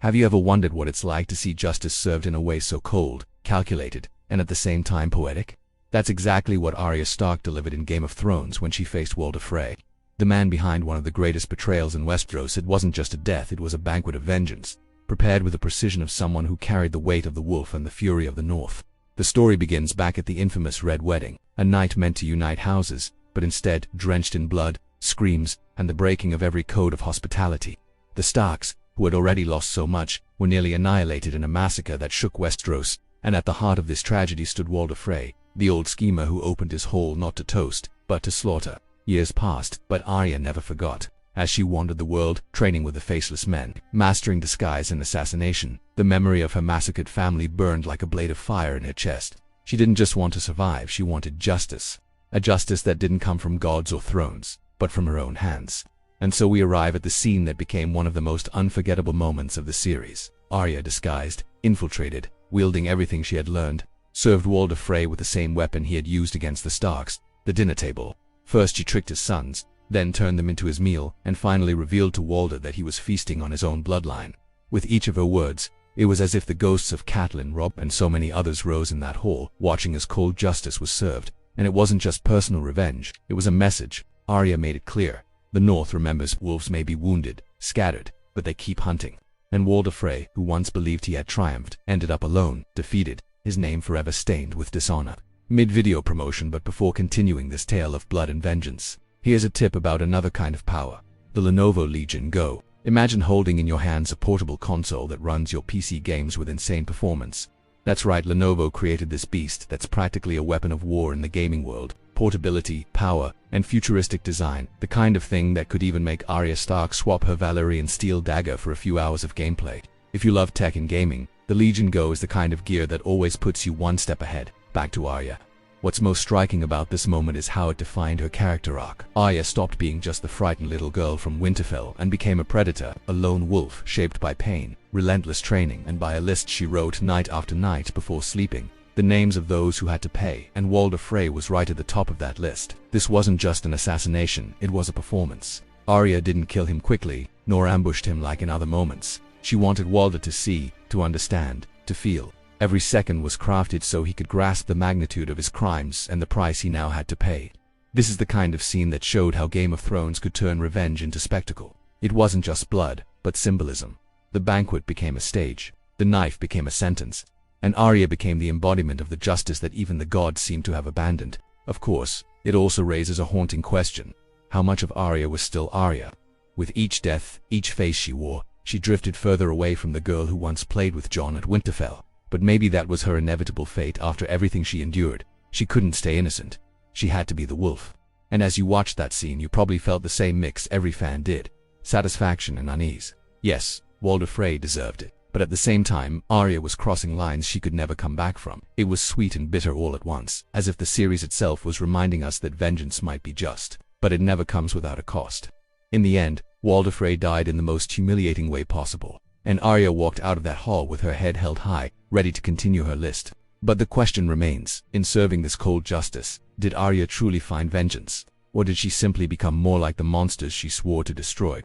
Have you ever wondered what it's like to see justice served in a way so cold, calculated, and at the same time poetic? That's exactly what Arya Stark delivered in Game of Thrones when she faced Walder Frey. The man behind one of the greatest betrayals in Westeros. It wasn't just a death, it was a banquet of vengeance, prepared with the precision of someone who carried the weight of the wolf and the fury of the north. The story begins back at the infamous Red Wedding, a night meant to unite houses, but instead drenched in blood, screams, and the breaking of every code of hospitality. The Starks, who had already lost so much, were nearly annihilated in a massacre that shook Westeros, and at the heart of this tragedy stood Walder Frey, the old schemer who opened his hall not to toast, but to slaughter. Years passed, but Arya never forgot. As she wandered the world, training with the faceless men, mastering disguise and assassination, the memory of her massacred family burned like a blade of fire in her chest. She didn't just want to survive, she wanted justice. A justice that didn't come from gods or thrones, but from her own hands. And so we arrive at the scene that became one of the most unforgettable moments of the series. Arya, disguised, infiltrated, wielding everything she had learned, served Walder Frey with the same weapon he had used against the Starks, the dinner table. First she tricked his sons, then turned them into his meal, and finally revealed to Walder that he was feasting on his own bloodline. With each of her words, it was as if the ghosts of Catelyn, Robb, and so many others rose in that hall, watching as cold justice was served. And it wasn't just personal revenge, it was a message. Arya made it clear. The North remembers wolves may be wounded, scattered, but they keep hunting. And Walder Frey, who once believed he had triumphed, ended up alone, defeated, his name forever stained with dishonor. Mid-video promotion, but before continuing this tale of blood and vengeance, here's a tip about another kind of power. The Lenovo Legion Go. Imagine holding in your hands a portable console that runs your PC games with insane performance. That's right, Lenovo created this beast that's practically a weapon of war in the gaming world. Portability, power, and futuristic design, the kind of thing that could even make Arya Stark swap her Valyrian steel dagger for a few hours of gameplay. If you love tech and gaming, the Legion Go is the kind of gear that always puts you one step ahead. Back to Arya. What's most striking about this moment is how it defined her character arc. Arya stopped being just the frightened little girl from Winterfell and became a predator, a lone wolf shaped by pain, relentless training, and by a list she wrote night after night before sleeping. The names of those who had to pay, and Walder Frey was right at the top of that list. This wasn't just an assassination, it was a performance. Arya didn't kill him quickly, nor ambushed him like in other moments. She wanted Walder to see, to understand, to feel. Every second was crafted so he could grasp the magnitude of his crimes and the price he now had to pay. This is the kind of scene that showed how Game of Thrones could turn revenge into spectacle. It wasn't just blood, but symbolism. The banquet became a stage, the knife became a sentence, and Arya became the embodiment of the justice that even the gods seemed to have abandoned. Of course, it also raises a haunting question. How much of Arya was still Arya? With each death, each face she wore, she drifted further away from the girl who once played with Jon at Winterfell. But maybe that was her inevitable fate after everything she endured. She couldn't stay innocent. She had to be the wolf. And as you watched that scene, you probably felt the same mix every fan did. Satisfaction and unease. Yes, Walder Frey deserved it. But at the same time, Arya was crossing lines she could never come back from. It was sweet and bitter all at once, as if the series itself was reminding us that vengeance might be just, but it never comes without a cost. In the end, Walder Frey died in the most humiliating way possible, and Arya walked out of that hall with her head held high, ready to continue her list. But the question remains, in serving this cold justice, did Arya truly find vengeance? Or did she simply become more like the monsters she swore to destroy?